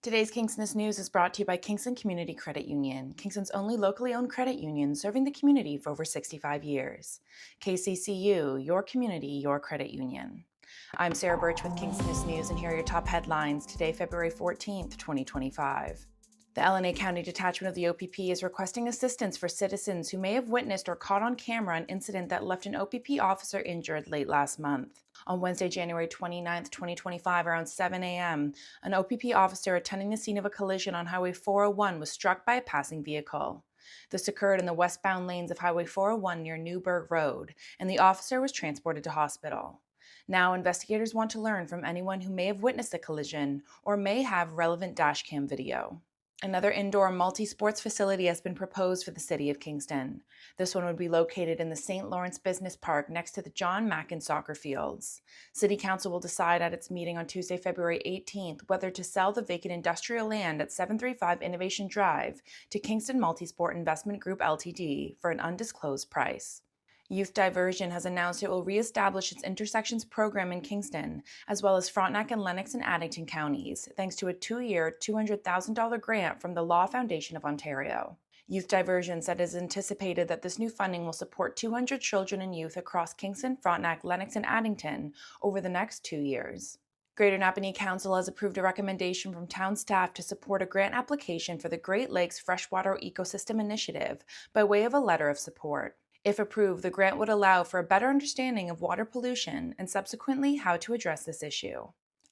Today's Kingstonist News is brought to you by Kingston Community Credit Union, Kingston's only locally owned credit union serving the community for over 65 years. KCCU, your community, your credit union. I'm Sarah Burtch with Kingstonist News, and here are your top headlines today, February 14th, 2025. The L&A County Detachment of the OPP is requesting assistance for citizens who may have witnessed or caught on camera an incident that left an OPP officer injured late last month. On Wednesday, January 29, 2025, around 7 a.m., an OPP officer attending the scene of a collision on Highway 401 was struck by a passing vehicle. This occurred in the westbound lanes of Highway 401 near Newburgh Road, and the officer was transported to hospital. Now, investigators want to learn from anyone who may have witnessed the collision or may have relevant dashcam video. Another indoor multi-sports facility has been proposed for the city of Kingston. This one would be located in the St. Lawrence Business Park next to the John Mackin soccer fields. City Council will decide at its meeting on Tuesday, February 18th, whether to sell the vacant industrial land at 735 Innovation Drive to Kingston Multisport Investment Group Ltd. for an undisclosed price. Youth Diversion has announced it will reestablish its intersections program in Kingston, as well as Frontenac and Lennox and Addington counties, thanks to a 2-year, $200,000 grant from the Law Foundation of Ontario. Youth Diversion said it is anticipated that this new funding will support 200 children and youth across Kingston, Frontenac, Lennox, and Addington over the next 2 years. Greater Napanee Council has approved a recommendation from town staff to support a grant application for the Lakes Freshwater Ecosystem Initiative by way of a letter of support. If approved, the grant would allow for a better understanding of water pollution and subsequently how to address this issue.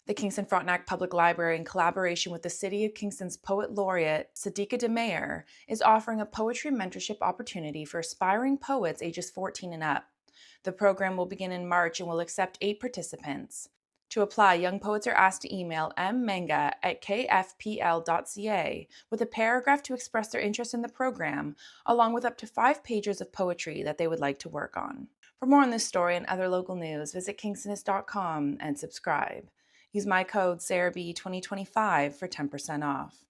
The Kingston Frontenac Public Library, in collaboration with the City of Kingston's Poet Laureate, Sadiqa de Meijer, is offering a poetry mentorship opportunity for aspiring poets ages 14 and up. The program will begin in March and will accept 8 participants. To apply, young poets are asked to email mmenga@kfpl.ca with a paragraph to express their interest in the program, along with up to 5 pages of poetry that they would like to work on. For more on this story and other local news, visit kingstonist.com and subscribe. Use my code SarahB2025 for 10% off.